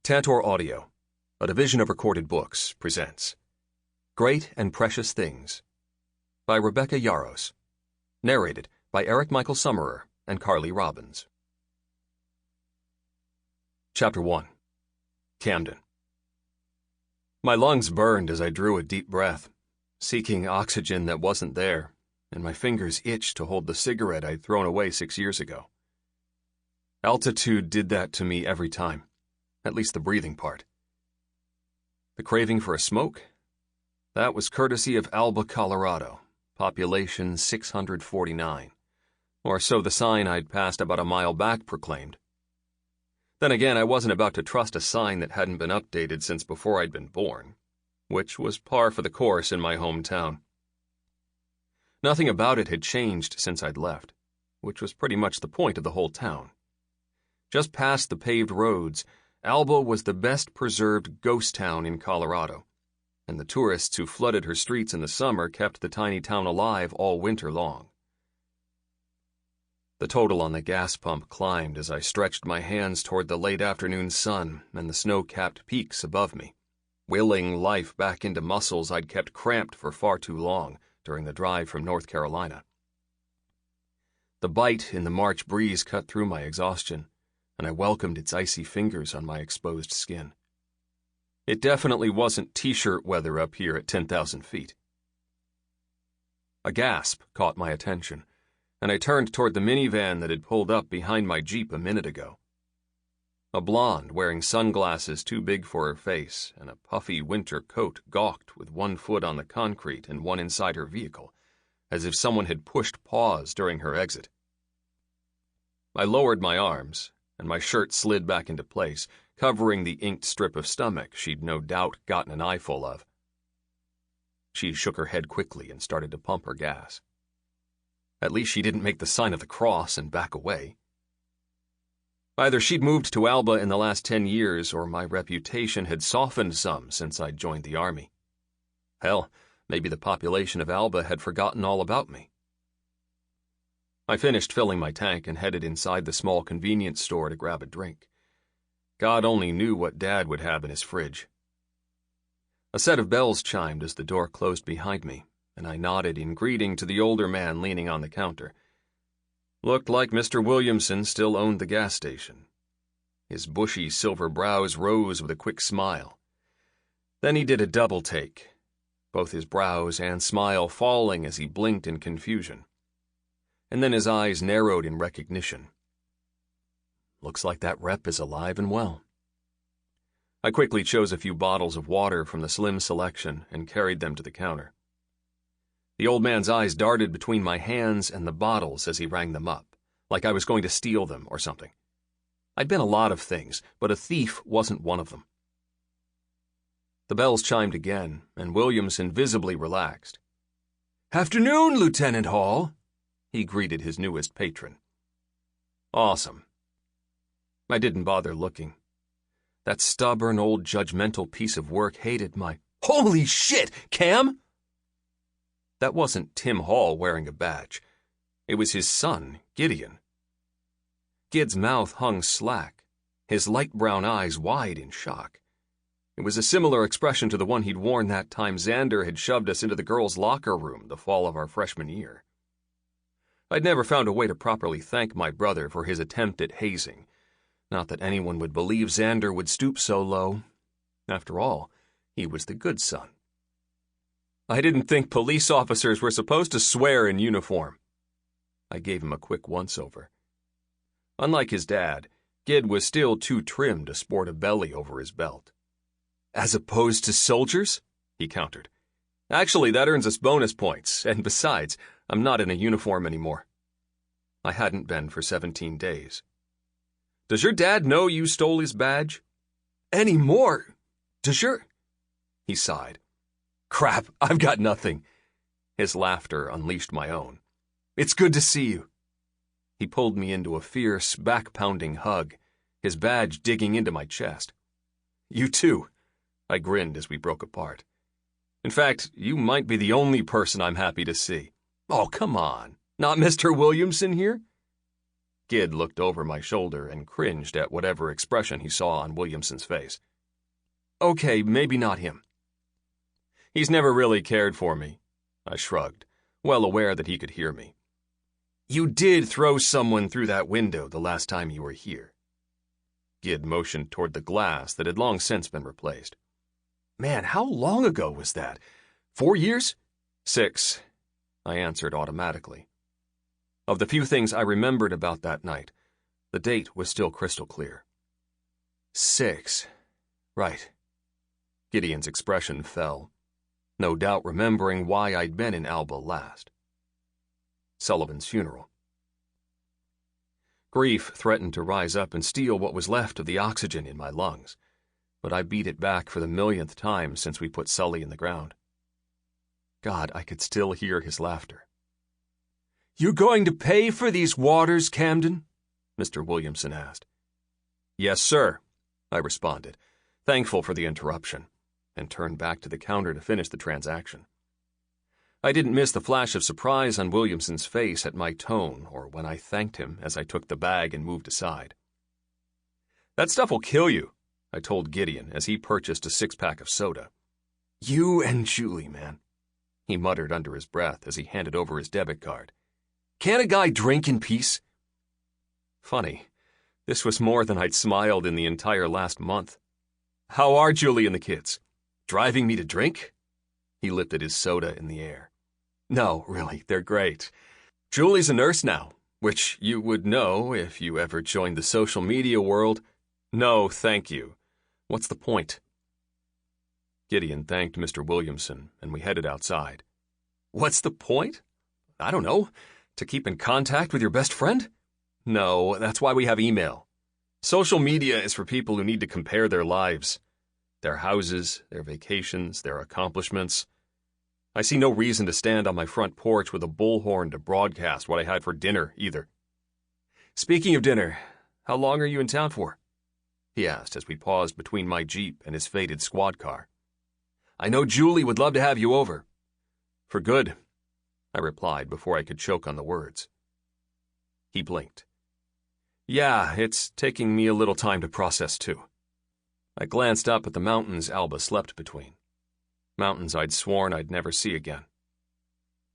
Tantor Audio, a division of Recorded Books, presents Great and Precious Things by Rebecca Yarros, narrated by Eric Michael Summerer and Carly Robbins. Chapter 1. Camden. My lungs burned as I drew a deep breath, seeking oxygen that wasn't there, and my fingers itched to hold the cigarette I'd thrown away 6 years ago. Altitude did that to me every time. At least the breathing part. The craving for a smoke? That was courtesy of Alba, Colorado, population 649, or so the sign I'd passed about a mile back proclaimed. Then again, I wasn't about to trust a sign that hadn't been updated since before I'd been born, which was par for the course in my hometown. Nothing about it had changed since I'd left, which was pretty much the point of the whole town. Just past the paved roads, Alba was the best-preserved ghost town in Colorado, and the tourists who flooded her streets in the summer kept the tiny town alive all winter long. The total on the gas pump climbed as I stretched my hands toward the late afternoon sun and the snow-capped peaks above me, willing life back into muscles I'd kept cramped for far too long during the drive from North Carolina. The bite in the March breeze cut through my exhaustion, and I welcomed its icy fingers on my exposed skin. It definitely wasn't t-shirt weather up here at 10,000 feet. A gasp caught my attention, and I turned toward the minivan that had pulled up behind my Jeep a minute ago. A blonde wearing sunglasses too big for her face and a puffy winter coat gawked with one foot on the concrete and one inside her vehicle, as if someone had pushed pause during her exit. I lowered my arms, and my shirt slid back into place, covering the inked strip of stomach she'd no doubt gotten an eyeful of. She shook her head quickly and started to pump her gas. At least she didn't make the sign of the cross and back away. Either she'd moved to Alba in the last 10 years, or my reputation had softened some since I'd joined the army. Hell, maybe the population of Alba had forgotten all about me. I finished filling my tank and headed inside the small convenience store to grab a drink. God only knew what Dad would have in his fridge. A set of bells chimed as the door closed behind me, and I nodded in greeting to the older man leaning on the counter. Looked like Mr. Williamson still owned the gas station. His bushy silver brows rose with a quick smile. Then he did a double take, both his brows and smile falling as he blinked in confusion. And then his eyes narrowed in recognition. Looks like that rep is alive and well. I quickly chose a few bottles of water from the slim selection and carried them to the counter. The old man's eyes darted between my hands and the bottles as he rang them up, like I was going to steal them or something. I'd been a lot of things, but a thief wasn't one of them. The bells chimed again, and Williamson visibly relaxed. "Afternoon, Lieutenant Hall," he greeted his newest patron. Awesome. I didn't bother looking. That stubborn old judgmental piece of work hated my "Holy shit, Cam!" That wasn't Tim Hall wearing a badge. It was his son, Gideon. Gid's mouth hung slack, his light brown eyes wide in shock. It was a similar expression to the one he'd worn that time Xander had shoved us into the girls' locker room the fall of our freshman year. I'd never found a way to properly thank my brother for his attempt at hazing. Not that anyone would believe Xander would stoop so low. After all, he was the good son. I didn't think police officers were supposed to swear in uniform. I gave him a quick once-over. Unlike his dad, Gid was still too trim to sport a belly over his belt. "As opposed to soldiers?" he countered. "Actually, that earns us bonus points, and besides, I'm not in a uniform anymore." I hadn't been for 17 days. "Does your dad know you stole his badge?" "Any more? Does your—" He sighed. "Crap, I've got nothing." His laughter unleashed my own. "It's good to see you." He pulled me into a fierce, back-pounding hug, his badge digging into my chest. "You too," I grinned as we broke apart. "In fact, you might be the only person I'm happy to see." "Oh, come on. Not Mr. Williamson here?" Gid looked over my shoulder and cringed at whatever expression he saw on Williamson's face. Okay, maybe not him. He's never really cared for me, I shrugged, well aware that he could hear me. You did throw someone through that window the last time you were here. Gid motioned toward the glass that had long since been replaced. Man, how long ago was that? 4 years? 6, I answered automatically. Of the few things I remembered about that night, the date was still crystal clear. 6. Right. Gideon's expression fell, no doubt remembering why I'd been in Alba last. Sullivan's funeral. Grief threatened to rise up and steal what was left of the oxygen in my lungs, but I beat it back for the millionth time since we put Sully in the ground. God, I could still hear his laughter. You going to pay for these waters, Camden? Mr. Williamson asked. Yes, sir, I responded, thankful for the interruption, and turned back to the counter to finish the transaction. I didn't miss the flash of surprise on Williamson's face at my tone or when I thanked him as I took the bag and moved aside. That stuff will kill you, I told Gideon as he purchased a 6-pack of soda. You and Julie, man, he muttered under his breath as he handed over his debit card. Can't a guy drink in peace? Funny, this was more than I'd smiled in the entire last month. How are Julie and the kids? Driving me to drink? He lifted his soda in the air. No, really, they're great. Julie's a nurse now, which you would know if you ever joined the social media world. No, thank you. What's the point? Gideon thanked Mr. Williamson, and we headed outside. What's the point? I don't know. To keep in contact with your best friend? No, that's why we have email. Social media is for people who need to compare their lives. Their houses, their vacations, their accomplishments. I see no reason to stand on my front porch with a bullhorn to broadcast what I had for dinner, either. Speaking of dinner, how long are you in town for? He asked as we paused between my Jeep and his faded squad car. I know Julie would love to have you over. For good, I replied before I could choke on the words. He blinked. Yeah, it's taking me a little time to process, too. I glanced up at the mountains Alba slept between. Mountains I'd sworn I'd never see again.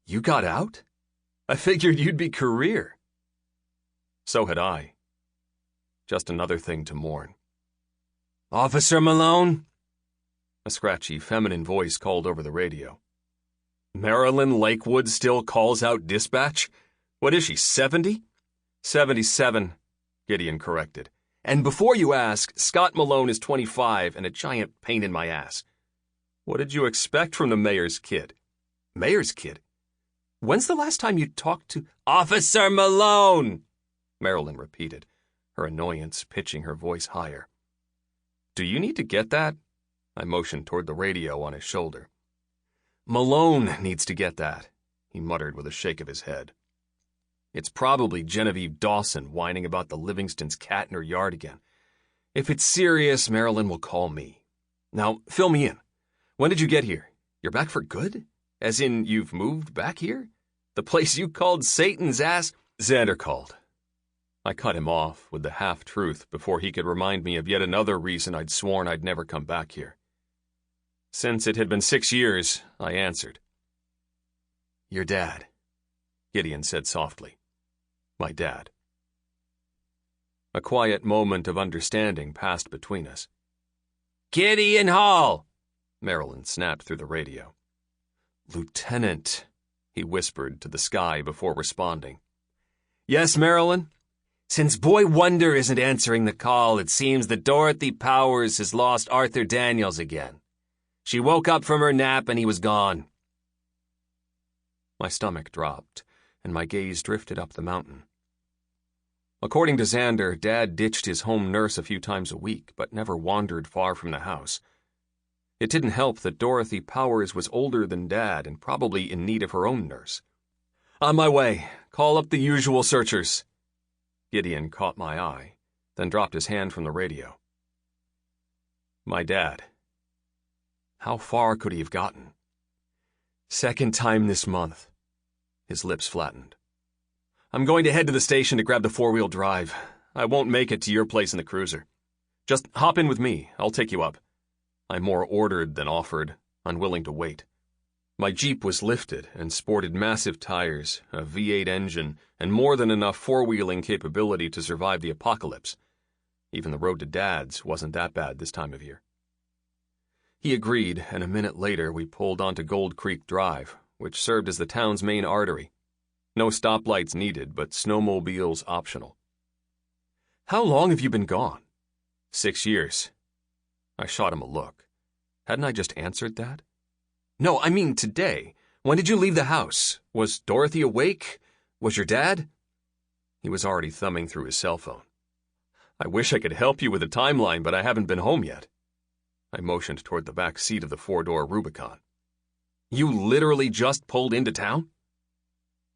You got out? I figured you'd be career. So had I. Just another thing to mourn. Officer Malone? A scratchy, feminine voice called over the radio. Marilyn Lakewood still calls out dispatch? What is she, 70? 77, Gideon corrected. And before you ask, Scott Malone is 25 and a giant pain in my ass. What did you expect from the mayor's kid? Mayor's kid? When's the last time you talked to... Officer Malone! Marilyn repeated, her annoyance pitching her voice higher. Do you need to get that? I motioned toward the radio on his shoulder. Malone needs to get that, he muttered with a shake of his head. It's probably Genevieve Dawson whining about the Livingston's cat in her yard again. If it's serious, Marilyn will call me. Now, fill me in. When did you get here? You're back for good? As in, you've moved back here? The place you called Satan's ass? Xander called. I cut him off with the half-truth before he could remind me of yet another reason I'd sworn I'd never come back here. Since it had been 6 years, I answered. Your dad, Gideon said softly. My dad. A quiet moment of understanding passed between us. Gideon Hall! Marilyn snapped through the radio. Lieutenant, he whispered to the sky before responding. Yes, Marilyn? Since Boy Wonder isn't answering the call, it seems that Dorothy Powers has lost Arthur Daniels again. She woke up from her nap and he was gone. My stomach dropped, and my gaze drifted up the mountain. According to Xander, Dad ditched his home nurse a few times a week, but never wandered far from the house. It didn't help that Dorothy Powers was older than Dad and probably in need of her own nurse. On my way. Call up the usual searchers. Gideon caught my eye, then dropped his hand from the radio. My dad. How far could he have gotten? Second time this month. His lips flattened. I'm going to head to the station to grab the four-wheel drive. I won't make it to your place in the cruiser. Just hop in with me. I'll take you up. I more ordered than offered, unwilling to wait. My Jeep was lifted and sported massive tires, a V8 engine, and more than enough four-wheeling capability to survive the apocalypse. Even the road to Dad's wasn't that bad this time of year. He agreed, and a minute later we pulled onto Gold Creek Drive, which served as the town's main artery. No stoplights needed, but snowmobiles optional. How long have you been gone? 6 years. I shot him a look. Hadn't I just answered that? No, I mean today. When did you leave the house? Was Dorothy awake? Was your dad? He was already thumbing through his cell phone. I wish I could help you with a timeline, but I haven't been home yet. I motioned toward the back seat of the four-door Rubicon. You literally just pulled into town?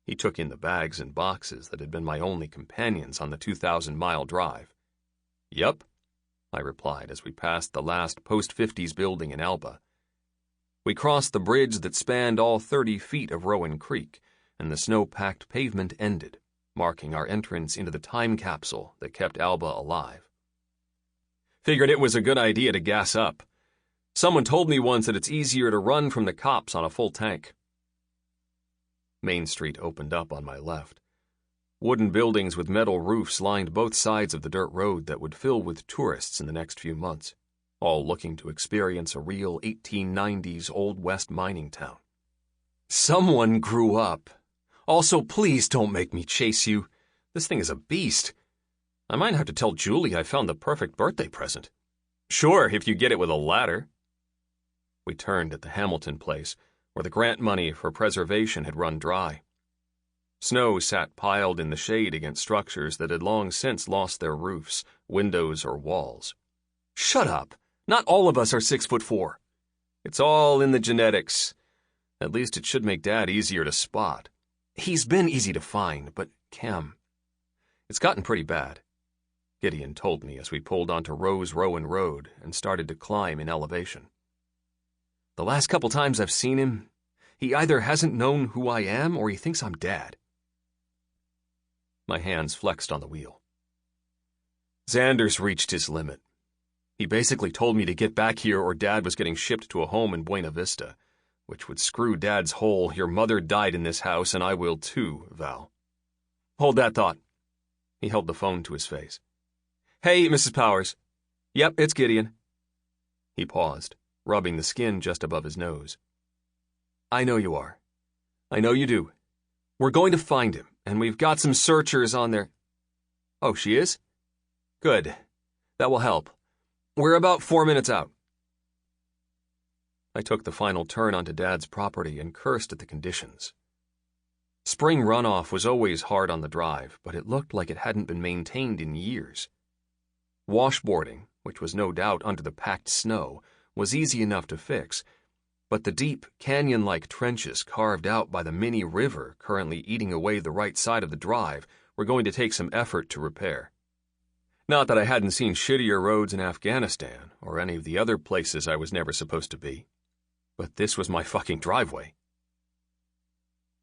He took in the bags and boxes that had been my only companions on the 2,000-mile drive. Yup, I replied as we passed the last post-50s building in Alba. We crossed the bridge that spanned all 30 feet of Rowan Creek, and the snow-packed pavement ended, marking our entrance into the time capsule that kept Alba alive. Figured it was a good idea to gas up. Someone told me once that it's easier to run from the cops on a full tank. Main Street opened up on my left. Wooden buildings with metal roofs lined both sides of the dirt road that would fill with tourists in the next few months, all looking to experience a real 1890s Old West mining town. Someone grew up. Also, please don't make me chase you. This thing is a beast. I might have to tell Julie I found the perfect birthday present. Sure, if you get it with a ladder. We turned at the Hamilton place, where the grant money for preservation had run dry. Snow sat piled in the shade against structures that had long since lost their roofs, windows, or walls. Shut up! Not all of us are 6'4". It's all in the genetics. At least it should make Dad easier to spot. He's been easy to find, but Cam... It's gotten pretty bad, Gideon told me as we pulled onto Rose Rowan Road and started to climb in elevation. The last couple times I've seen him, he either hasn't known who I am or he thinks I'm Dad. My hands flexed on the wheel. Xander's reached his limit. He basically told me to get back here or Dad was getting shipped to a home in Buena Vista, which would screw Dad's whole "your mother died in this house and I will too" vow. Hold that thought. He held the phone to his face. Hey, Mrs. Powers. Yep, it's Gideon. He paused, rubbing the skin just above his nose. I know you are. I know you do. We're going to find him, and we've got some searchers on there. Oh, she is? Good. That will help. We're about 4 minutes out. I took the final turn onto Dad's property and cursed at the conditions. Spring runoff was always hard on the drive, but it looked like it hadn't been maintained in years. Washboarding, which was no doubt under the packed snow, was easy enough to fix, but the deep, canyon-like trenches carved out by the mini river currently eating away the right side of the drive were going to take some effort to repair. Not that I hadn't seen shittier roads in Afghanistan or any of the other places I was never supposed to be, but this was my fucking driveway.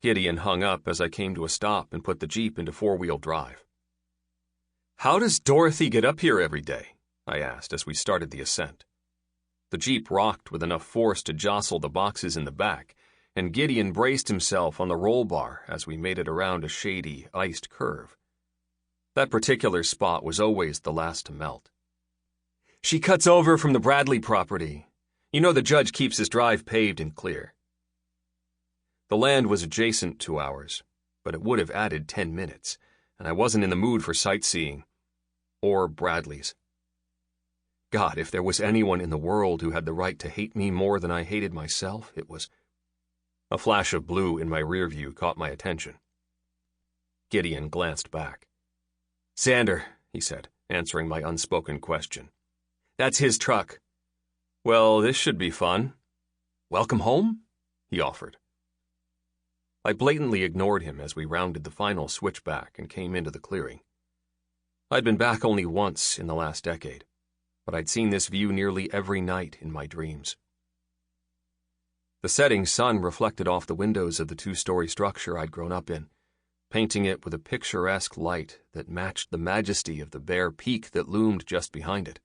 Gideon hung up as I came to a stop and put the Jeep into four-wheel drive. How does Dorothy get up here every day? I asked as we started the ascent. The Jeep rocked with enough force to jostle the boxes in the back, and Gideon braced himself on the roll bar as we made it around a shady, iced curve. That particular spot was always the last to melt. She cuts over from the Bradley property. You know the judge keeps his drive paved and clear. The land was adjacent to ours, but it would have added 10 minutes, and I wasn't in the mood for sightseeing. Or Bradley's. God, if there was anyone in the world who had the right to hate me more than I hated myself, it was... A flash of blue in my rear view caught my attention. Gideon glanced back. Xander, he said, answering my unspoken question. That's his truck. Well, this should be fun. Welcome home? He offered. I blatantly ignored him as we rounded the final switchback and came into the clearing. I'd been back only once in the last decade, but I'd seen this view nearly every night in my dreams. The setting sun reflected off the windows of the two-story structure I'd grown up in, painting it with a picturesque light that matched the majesty of the bare peak that loomed just behind it.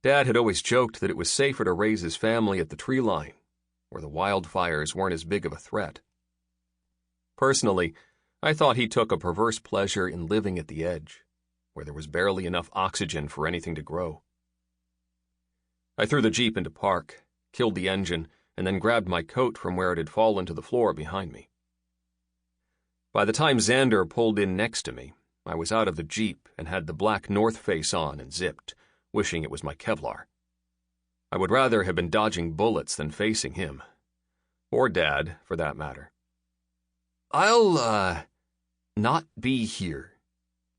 Dad had always joked that it was safer to raise his family at the tree line, where the wildfires weren't as big of a threat. Personally, I thought he took a perverse pleasure in living at the edge, where there was barely enough oxygen for anything to grow. I threw the Jeep into park, killed the engine, and then grabbed my coat from where it had fallen to the floor behind me. By the time Xander pulled in next to me, I was out of the Jeep and had the black North Face on and zipped, wishing it was my Kevlar. I would rather have been dodging bullets than facing him. Or Dad, for that matter. I'll, not be here,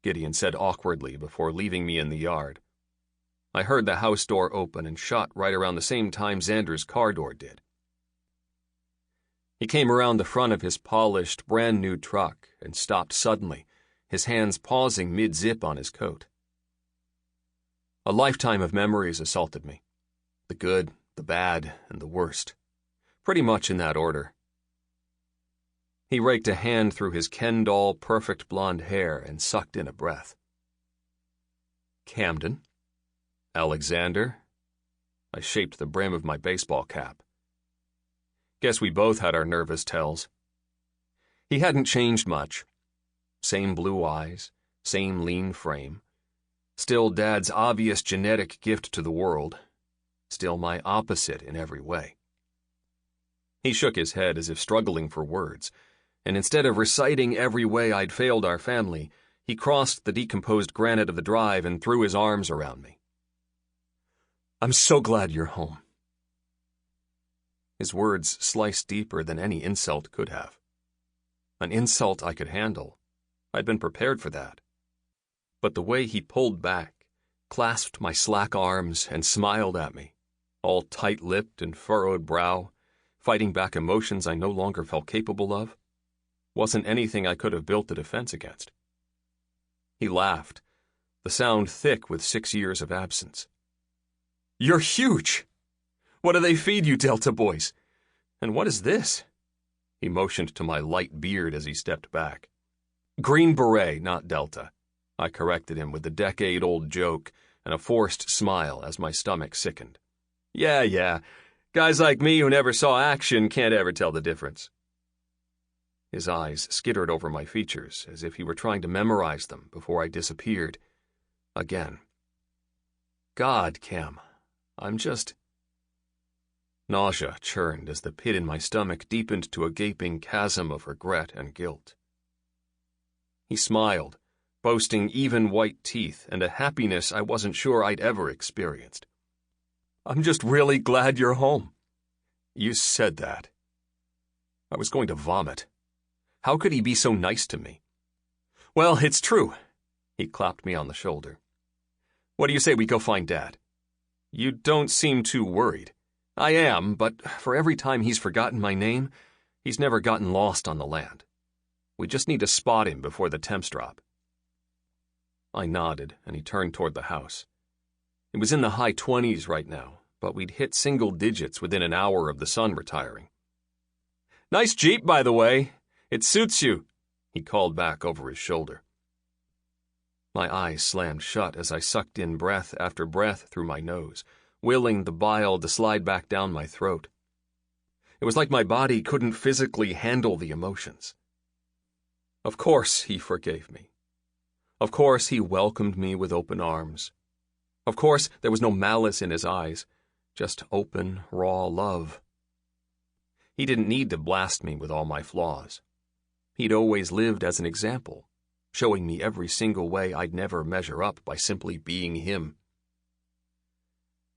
Gideon said awkwardly before leaving me in the yard. I heard the house door open and shut right around the same time Xander's car door did. He came around the front of his polished, brand-new truck and stopped suddenly, his hands pausing mid-zip on his coat. A lifetime of memories assaulted me. The good, the bad, and the worst. Pretty much in that order. He raked a hand through his Ken doll perfect blonde hair and sucked in a breath. Camden? Alexander? I shaped the brim of my baseball cap. Guess we both had our nervous tells. He hadn't changed much. Same blue eyes, same lean frame. Still Dad's obvious genetic gift to the world. Still my opposite in every way. He shook his head as if struggling for words, and instead of reciting every way I'd failed our family, he crossed the decomposed granite of the drive and threw his arms around me. I'm so glad you're home. His words sliced deeper than any insult could have. An insult I could handle. I'd been prepared for that. But the way he pulled back, clasped my slack arms, and smiled at me, all tight-lipped and furrowed brow, fighting back emotions I no longer felt capable of, wasn't anything I could have built a defense against. He laughed, the sound thick with 6 years of absence. You're huge! What do they feed you, Delta boys? And what is this? He motioned to my light beard as he stepped back. Green Beret, not Delta. I corrected him with the decade-old joke and a forced smile as my stomach sickened. Yeah. Guys like me who never saw action can't ever tell the difference. His eyes skittered over my features as if he were trying to memorize them before I disappeared. Again. God, Cam, I'm just... Nausea churned as the pit in my stomach deepened to a gaping chasm of regret and guilt. He smiled, boasting even white teeth and a happiness I wasn't sure I'd ever experienced. I'm just really glad you're home. You said that. I was going to vomit. How could he be so nice to me? Well, it's true. He clapped me on the shoulder. What do you say we go find Dad? You don't seem too worried. I am, but for every time he's forgotten my name, he's never gotten lost on the land. We just need to spot him before the temps drop. I nodded, and he turned toward the house. It was in the high 20s right now, but we'd hit single digits within an hour of the sun retiring. Nice Jeep, by the way. It suits you, he called back over his shoulder. My eyes slammed shut as I sucked in breath after breath through my nose, willing the bile to slide back down my throat. It was like my body couldn't physically handle the emotions. Of course he forgave me. Of course he welcomed me with open arms. Of course there was no malice in his eyes, just open, raw love. He didn't need to blast me with all my flaws. He'd always lived as an example, showing me every single way I'd never measure up by simply being him.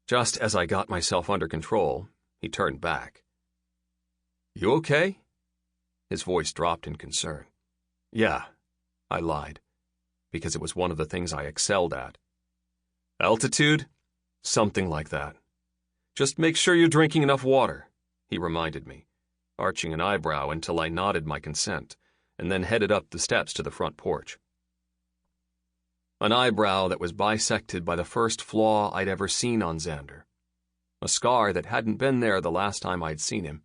Just as I got myself under control, he turned back. You okay? His voice dropped in concern. Yeah, I lied, because it was one of the things I excelled at. Altitude? Something like that. Just make sure you're drinking enough water, he reminded me, arching an eyebrow until I nodded my consent, and then headed up the steps to the front porch. An eyebrow that was bisected by the first flaw I'd ever seen on Xander. A scar that hadn't been there the last time I'd seen him.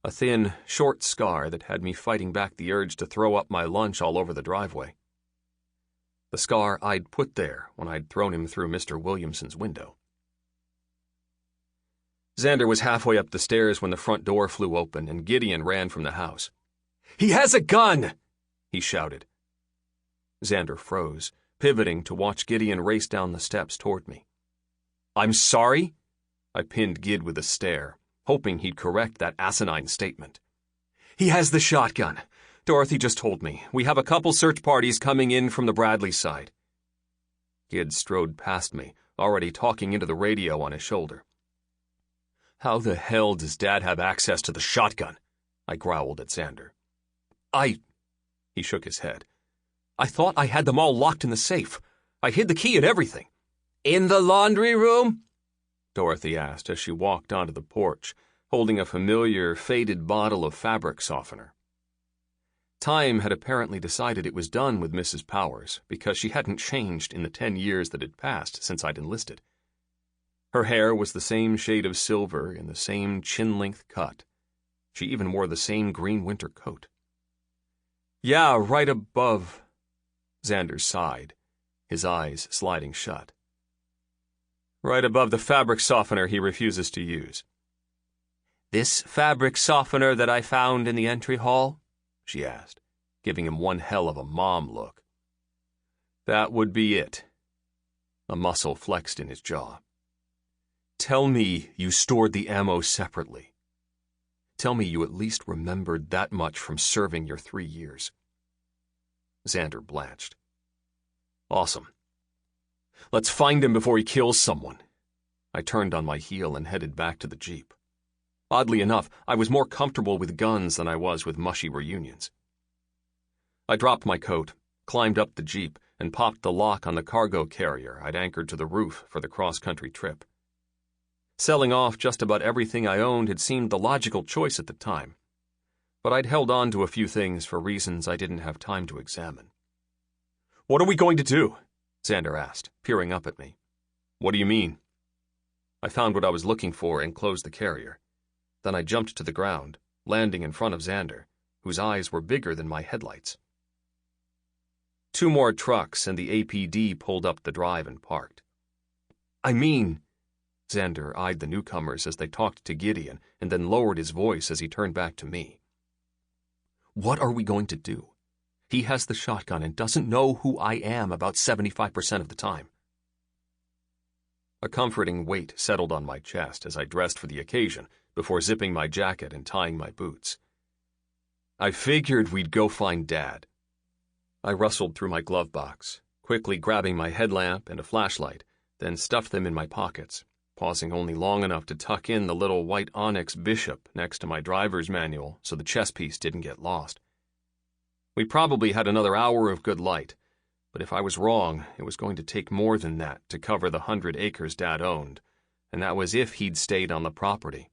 a thin, short scar that had me fighting back the urge to throw up my lunch all over the driveway. The scar I'd put there when I'd thrown him through Mr. Williamson's window. Xander was halfway up the stairs when the front door flew open and Gideon ran from the house. "He has a gun!" he shouted. Xander froze, pivoting to watch Gideon race down the steps toward me. "I'm sorry?" I pinned Gid with a stare, hoping he'd correct that asinine statement. "He has the shotgun. Dorothy just told me. We have a couple search parties coming in from the Bradley side." Gid strode past me, already talking into the radio on his shoulder. "How the hell does Dad have access to the shotgun?" I growled at Xander. He shook his head. "I thought I had them all locked in the safe. I hid the key and everything." "In the laundry room?" Dorothy asked as she walked onto the porch, holding a familiar, faded bottle of fabric softener. Time had apparently decided it was done with Mrs. Powers because she hadn't changed in the 10 years that had passed since I'd enlisted. Her hair was the same shade of silver in the same chin-length cut. She even wore the same green winter coat. "Yeah, right above," Xander sighed, his eyes sliding shut. "Right above the fabric softener he refuses to use." "This fabric softener that I found in the entry hall?" she asked, giving him one hell of a mom look. "That would be it." A muscle flexed in his jaw. "Tell me you stored the ammo separately. Tell me you at least remembered that much from serving your 3 years." Xander blanched. "Awesome. Let's find him before he kills someone." I turned on my heel and headed back to the Jeep. Oddly enough, I was more comfortable with guns than I was with mushy reunions. I dropped my coat, climbed up the Jeep, and popped the lock on the cargo carrier I'd anchored to the roof for the cross-country trip. Selling off just about everything I owned had seemed the logical choice at the time, but I'd held on to a few things for reasons I didn't have time to examine. "What are we going to do?" Xander asked, peering up at me. "What do you mean?" I found what I was looking for and closed the carrier. Then I jumped to the ground, landing in front of Xander, whose eyes were bigger than my headlights. 2 more trucks and the APD pulled up the drive and parked. "I mean," Xander eyed the newcomers as they talked to Gideon and then lowered his voice as he turned back to me. "What are we going to do? He has the shotgun and doesn't know who I am about 75% of the time." A comforting weight settled on my chest as I dressed for the occasion before zipping my jacket and tying my boots. "I figured we'd go find Dad." I rustled through my glove box, quickly grabbing my headlamp and a flashlight, then stuffed them in my pockets, pausing only long enough to tuck in the little white onyx bishop next to my driver's manual so the chess piece didn't get lost. We probably had another hour of good light, but if I was wrong, it was going to take more than that to cover the 100 acres Dad owned, and that was if he'd stayed on the property.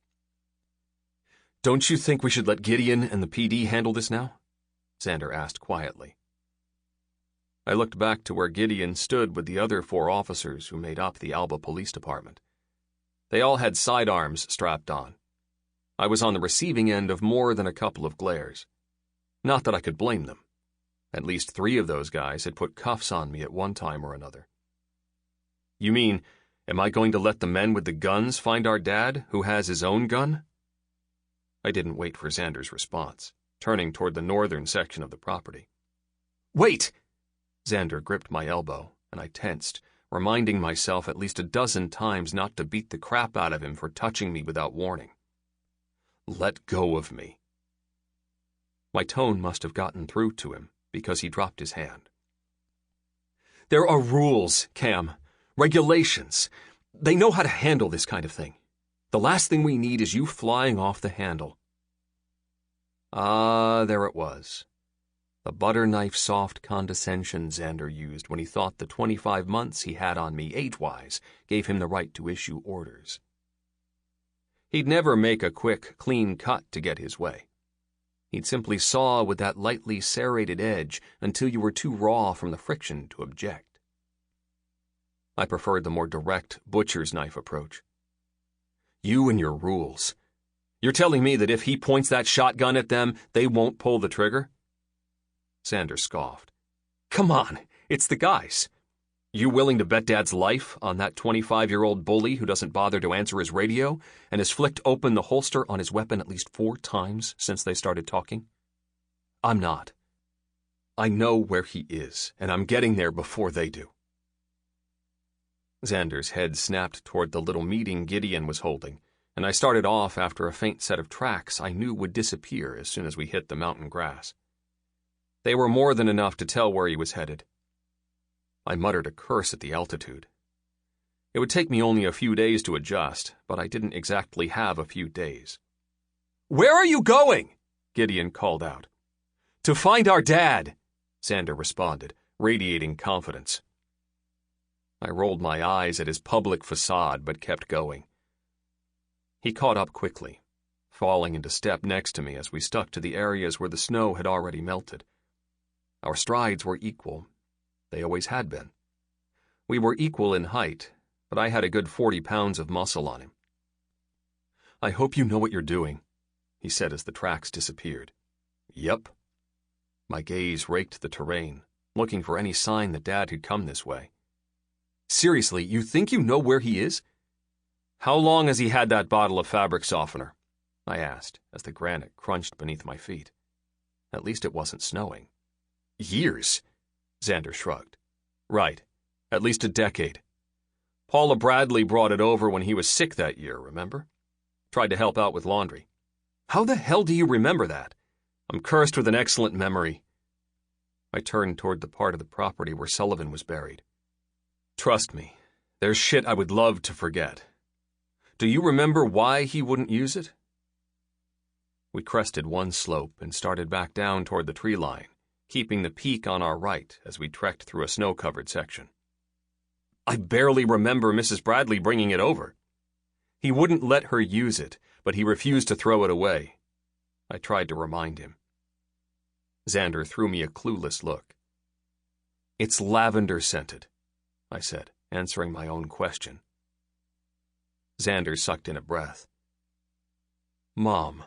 "Don't you think we should let Gideon and the PD handle this now?" Xander asked quietly. I looked back to where Gideon stood with the other 4 officers who made up the Alba Police Department. They all had sidearms strapped on. I was on the receiving end of more than a couple of glares. Not that I could blame them. At least 3 of those guys had put cuffs on me at one time or another. "You mean, am I going to let the men with the guns find our dad, who has his own gun?" I didn't wait for Xander's response, turning toward the northern section of the property. "Wait!" Xander gripped my elbow, and I tensed, reminding myself at least a dozen times not to beat the crap out of him for touching me without warning. "Let go of me." My tone must have gotten through to him, because he dropped his hand. "There are rules, Cam. Regulations. They know how to handle this kind of thing. The last thing we need is you flying off the handle." Ah, there it was. The butter-knife-soft condescension Xander used when he thought the 25 months he had on me age-wise gave him the right to issue orders. He'd never make a quick, clean cut to get his way. He'd simply saw with that lightly serrated edge until you were too raw from the friction to object. I preferred the more direct, butcher's knife approach. "You and your rules. You're telling me that if he points that shotgun at them, they won't pull the trigger? Xander scoffed. Come on, it's the guys. You willing to bet Dad's life on that 25-year-old bully who doesn't bother to answer his radio and has flicked open the holster on his weapon at least 4 times since they started talking? I'm not. I know where he is, and I'm getting there before they do. Xander's head snapped toward the little meeting Gideon was holding, and I started off after a faint set of tracks I knew would disappear as soon as we hit the mountain grass. They were more than enough to tell where he was headed. I muttered a curse at the altitude. It would take me only a few days to adjust, but I didn't exactly have a few days. Where are you going? Gideon called out. To find our dad, Xander responded, radiating confidence. I rolled my eyes at his public facade, but kept going. He caught up quickly, falling into step next to me as we stuck to the areas where the snow had already melted. Our strides were equal. They always had been. We were equal in height, but I had a good 40 pounds of muscle on him. I hope you know what you're doing, he said as the tracks disappeared. Yep. My gaze raked the terrain, looking for any sign that Dad had come this way. Seriously, you think you know where he is? How long has he had that bottle of fabric softener? I asked, as the granite crunched beneath my feet. At least it wasn't snowing. Years, Xander shrugged. Right, at least a decade. Paula Bradley brought it over when he was sick that year, remember? Tried to help out with laundry. How the hell do you remember that? I'm cursed with an excellent memory. I turned toward the part of the property where Sullivan was buried. Trust me, there's shit I would love to forget. Do you remember why he wouldn't use it? We crested one slope and started back down toward the tree line, keeping the peak on our right as we trekked through a snow-covered section. I barely remember Mrs. Bradley bringing it over. He wouldn't let her use it, but he refused to throw it away. I tried to remind him. Xander threw me a clueless look. It's lavender-scented, I said, answering my own question. Xander sucked in a breath. Mom,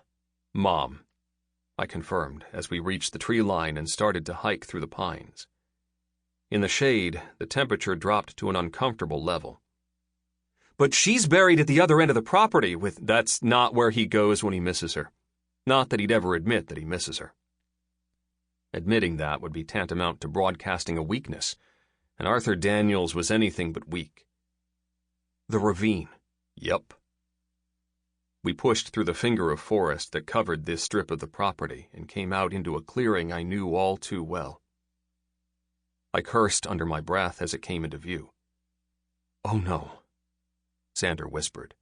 I confirmed as we reached the tree line and started to hike through the pines. In the shade, the temperature dropped to an uncomfortable level. But she's buried at the other end of the property that's not where he goes when he misses her. Not that he'd ever admit that he misses her. Admitting that would be tantamount to broadcasting a weakness, and Arthur Daniels was anything but weak. The ravine. Yup. We pushed through the finger of forest that covered this strip of the property and came out into a clearing I knew all too well. I cursed under my breath as it came into view. Oh no, Xander whispered.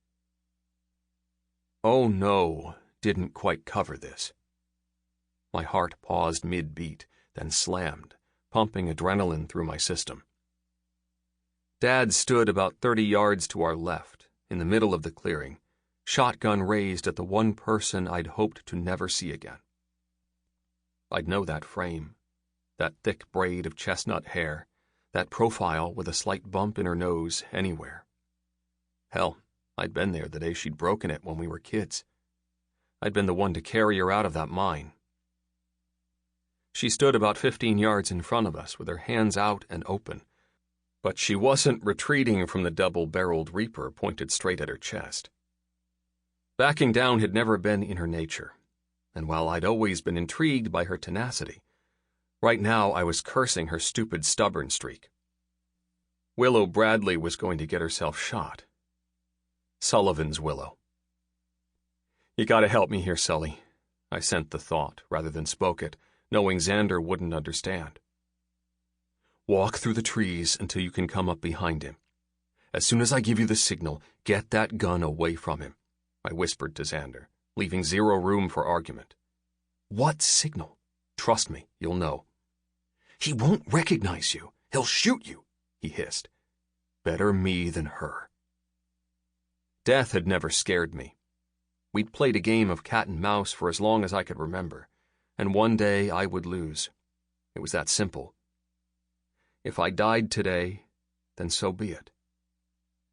Oh no didn't quite cover this. My heart paused mid-beat, then slammed, pumping adrenaline through my system. Dad stood about 30 yards to our left, in the middle of the clearing, shotgun raised at the one person I'd hoped to never see again. I'd know that frame, that thick braid of chestnut hair, that profile with a slight bump in her nose anywhere. Hell, I'd been there the day she'd broken it when we were kids. I'd been the one to carry her out of that mine. She stood about 15 yards in front of us with her hands out and open, but she wasn't retreating from the double-barreled Reaper pointed straight at her chest. Backing down had never been in her nature, and while I'd always been intrigued by her tenacity, right now I was cursing her stupid stubborn streak. Willow Bradley was going to get herself shot. Sullivan's Willow. You gotta help me here, Sully. I sent the thought rather than spoke it, knowing Xander wouldn't understand. Walk through the trees until you can come up behind him. As soon as I give you the signal, get that gun away from him, I whispered to Xander, leaving zero room for argument. What signal? Trust me, you'll know. He won't recognize you. He'll shoot you, he hissed. Better me than her. Death had never scared me. We'd played a game of cat and mouse for as long as I could remember, and one day I would lose. It was that simple. If I died today, then so be it.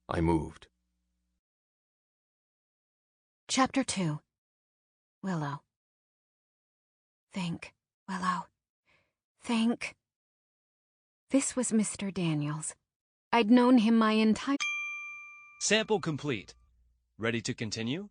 I moved. Chapter 2. Willow. Think, Willow. Think. This was Mr. Daniels. I'd known him my entire... Sample complete. Ready to continue?